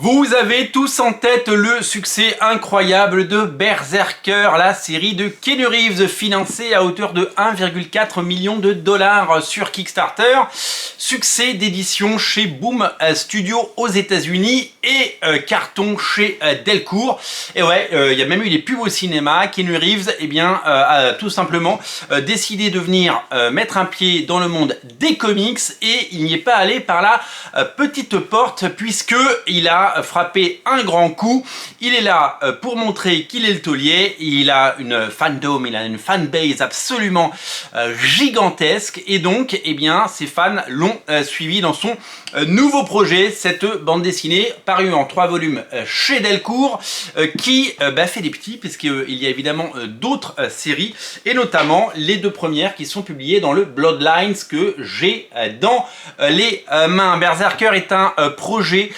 Vous avez tous en tête le succès incroyable de Berserker, la série de Keanu Reeves financée à hauteur de 1,4 million de dollars sur Kickstarter. Succès d'édition chez Boom Studio aux États-Unis et carton chez Delcourt. Et ouais, il y a même eu des pubs au cinéma. Keanu Reeves, eh bien, a tout simplement décidé de venir mettre un pied dans le monde des comics et il n'y est pas allé par la petite porte puisque il a frappé un grand coup. Il est là pour montrer qu'il est le taulier. Il a une fandom, il a une fanbase absolument gigantesque et donc, eh bien, ses fans l'ont suivi dans son nouveau projet, cette bande dessinée parue en 3 volumes chez Delcourt qui fait des petits puisqu'il y a évidemment d'autres séries et notamment les 2 premières qui sont publiées dans le Bloodlines que j'ai dans les mains. Berserker est un projet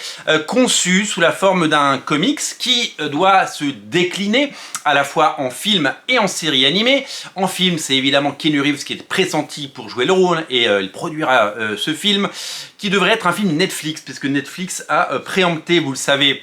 conçu sous la forme d'un comics qui doit se décliner à la fois en film et en série animée. En film, c'est évidemment Keanu Reeves qui est pressenti pour jouer le rôle et il produira ce film qui devrait être un film Netflix puisque Netflix a préempté, vous le savez,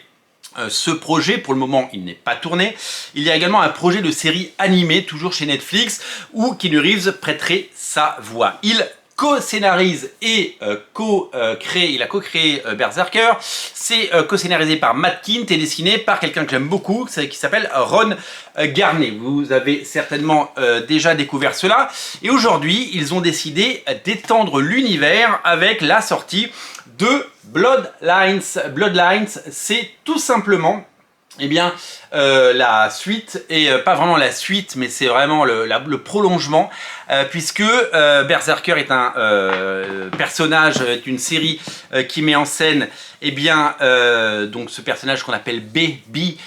ce projet. Pour le moment, il n'est pas tourné. Il y a également un projet de série animée, toujours chez Netflix, où Keanu Reeves prêterait sa voix. Il co-scénarise et il a co-créé Berserker. C'est co-scénarisé par Matt Kindt et dessiné par quelqu'un que j'aime beaucoup, qui s'appelle Ron Garney. Vous avez certainement déjà découvert cela. Et aujourd'hui, ils ont décidé d'étendre l'univers avec la sortie de Bloodlines. Bloodlines, c'est tout simplement la suite, et pas vraiment la suite, mais c'est vraiment le prolongement, puisque Berserker est un personnage, est une série qui met en scène donc ce personnage qu'on appelle Baby,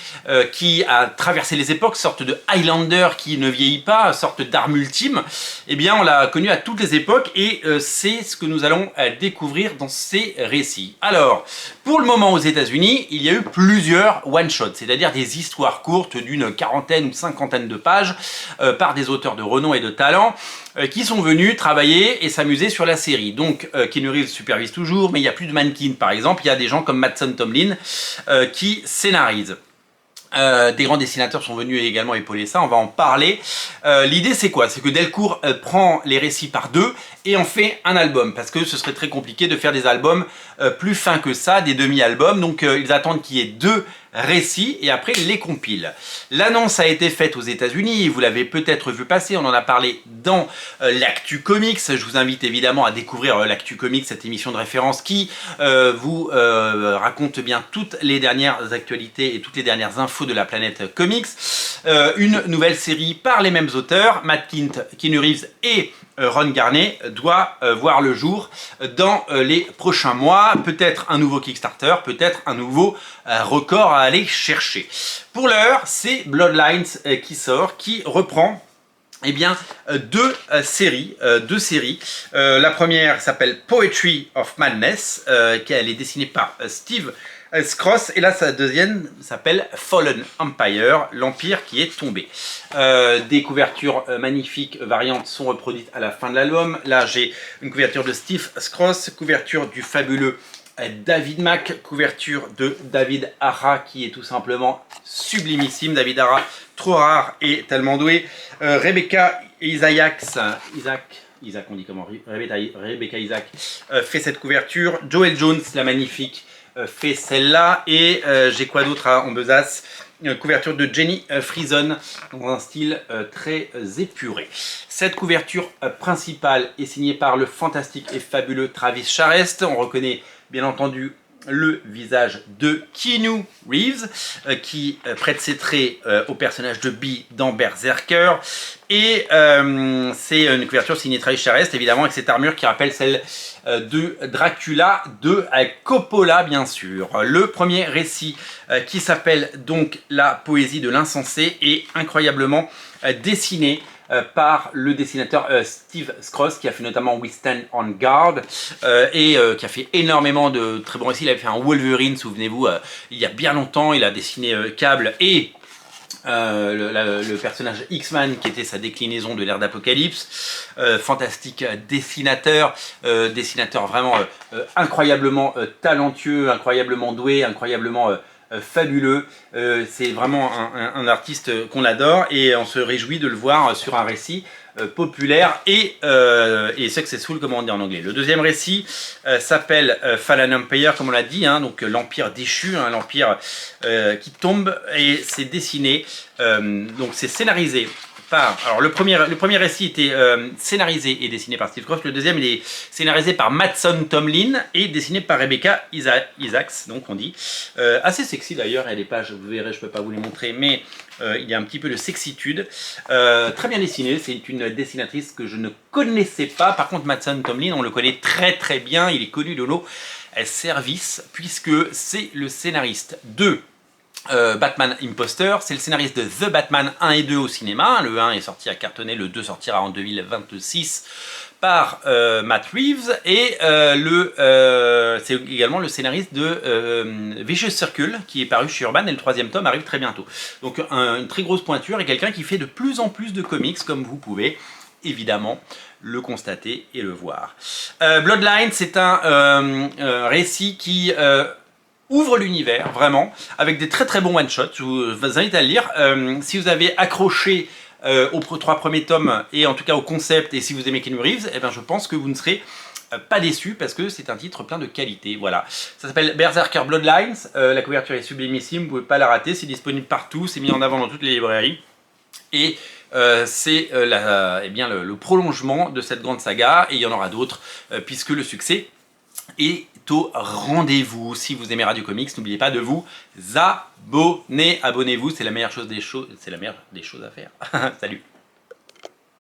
qui a traversé les époques, sorte de Highlander qui ne vieillit pas, sorte d'arme ultime. On l'a connu à toutes les époques et c'est ce que nous allons découvrir dans ces récits. Alors, pour le moment aux États-Unis, il y a eu plusieurs one-shots, c'est-à-dire des histoires courtes d'une 40aine ou 50aine de pages par des auteurs de renom et de talent qui sont venus travailler et s'amuser sur la série. Donc Keanu Reeves supervise toujours, mais il n'y a plus de mannequin par exemple, il y a des gens comme Mattson Tomlin qui scénarisent. Des grands dessinateurs sont venus également épauler ça, on va en parler. L'idée c'est quoi? C'est que Delcourt prend les récits par 2 et en fait un album, parce que ce serait très compliqué de faire des albums plus fins que ça, des demi-albums, donc ils attendent qu'il y ait 2 récits et après ils les compilent. L'annonce a été faite aux États-Unis, vous l'avez peut-être vu passer, on en a parlé dans l'Actu Comics. Je vous invite évidemment à découvrir l'Actu Comics, cette émission de référence qui vous raconte bien toutes les dernières actualités et toutes les dernières infos de la planète comics. Une nouvelle série par les mêmes auteurs, Matt Kindt, Keanu Reeves et Ron Garney doit voir le jour dans les prochains mois. Peut-être un nouveau Kickstarter, peut-être un nouveau record à aller chercher. Pour l'heure, c'est Bloodlines qui sort, qui reprend deux séries. La première s'appelle Poetry of Madness, elle est dessinée par Steve Skroce, et là sa deuxième s'appelle Fallen Empire, l'empire qui est tombé. Des couvertures magnifiques variantes sont reproduites à la fin de l'album. Là j'ai une couverture de Steve Skroce, couverture du fabuleux David Mack, couverture de David Hara qui est tout simplement sublimissime. David Hara, trop rare et tellement doué. Rebecca Isaac, on dit comment, Rebecca Isaac fait cette couverture. Joel Jones, la magnifique, fait celle-là. Et j'ai quoi d'autre en besace? Couverture de Jenny Frison dans un style très épuré. Cette couverture principale est signée par le fantastique et fabuleux Travis Charest. On reconnaît bien entendu le visage de Keanu Reeves qui prête ses traits au personnage de Bee dans Berserker. Et c'est une couverture signée Travis Charest, évidemment, avec cette armure qui rappelle celle de Dracula de Coppola, bien sûr. Le premier récit qui s'appelle donc La poésie de l'insensé est incroyablement dessiné par le dessinateur Steve Skroce, qui a fait notamment We Stand on Guard et qui a fait énormément de très bons récits. Il avait fait un Wolverine, souvenez-vous, il y a bien longtemps. Il a dessiné Cable et le personnage X-Man qui était sa déclinaison de l'ère d'Apocalypse, fantastique dessinateur, dessinateur vraiment incroyablement talentueux, incroyablement doué, incroyablement fabuleux. C'est vraiment un artiste qu'on adore et on se réjouit de le voir sur un récit populaire et successful, comme on dit en anglais. Le deuxième récit s'appelle Fallen Empire, comme on l'a dit, hein, donc l'empire déchu, hein, l'empire qui tombe, et c'est dessiné, donc c'est scénarisé par... Alors le premier récit était scénarisé et dessiné par Steve Croft, le deuxième il est scénarisé par Mattson Tomlin et dessiné par Rebecca Isaacs, donc on dit. Assez sexy d'ailleurs, il y a des pages, vous verrez, je ne peux pas vous les montrer, mais il y a un petit peu de sexitude. Très bien dessiné, c'est une dessinatrice que je ne connaissais pas. Par contre, Mattson Tomlin, on le connaît très très bien, il est connu de nos services, puisque c'est le scénariste de Batman Imposter, c'est le scénariste de The Batman 1 et 2 au cinéma. Le 1 est sorti à cartonner, le 2 sortira en 2026 par Matt Reeves, et c'est également le scénariste de Vicious Circle qui est paru chez Urban, et le troisième tome arrive très bientôt. Donc une très grosse pointure et quelqu'un qui fait de plus en plus de comics, comme vous pouvez évidemment le constater et le voir. Bloodline, c'est un récit qui ouvre l'univers, vraiment, avec des très très bons one-shots. Je vous invite à le lire. Si vous avez accroché aux 3 premiers tomes, et en tout cas au concept, et si vous aimez Keanu Reeves, eh bien, je pense que vous ne serez pas déçu, parce que c'est un titre plein de qualité. Voilà. Ça s'appelle Berserker Bloodlines. La couverture est sublimissime, vous ne pouvez pas la rater, c'est disponible partout, c'est mis en avant dans toutes les librairies. Et c'est eh bien, le prolongement de cette grande saga, et il y en aura d'autres, puisque le succès est au rendez-vous. Si vous aimez Radio Comics, n'oubliez pas de vous abonner. Abonnez-vous, c'est la meilleure chose des choses, c'est la meilleure des choses à faire. Salut.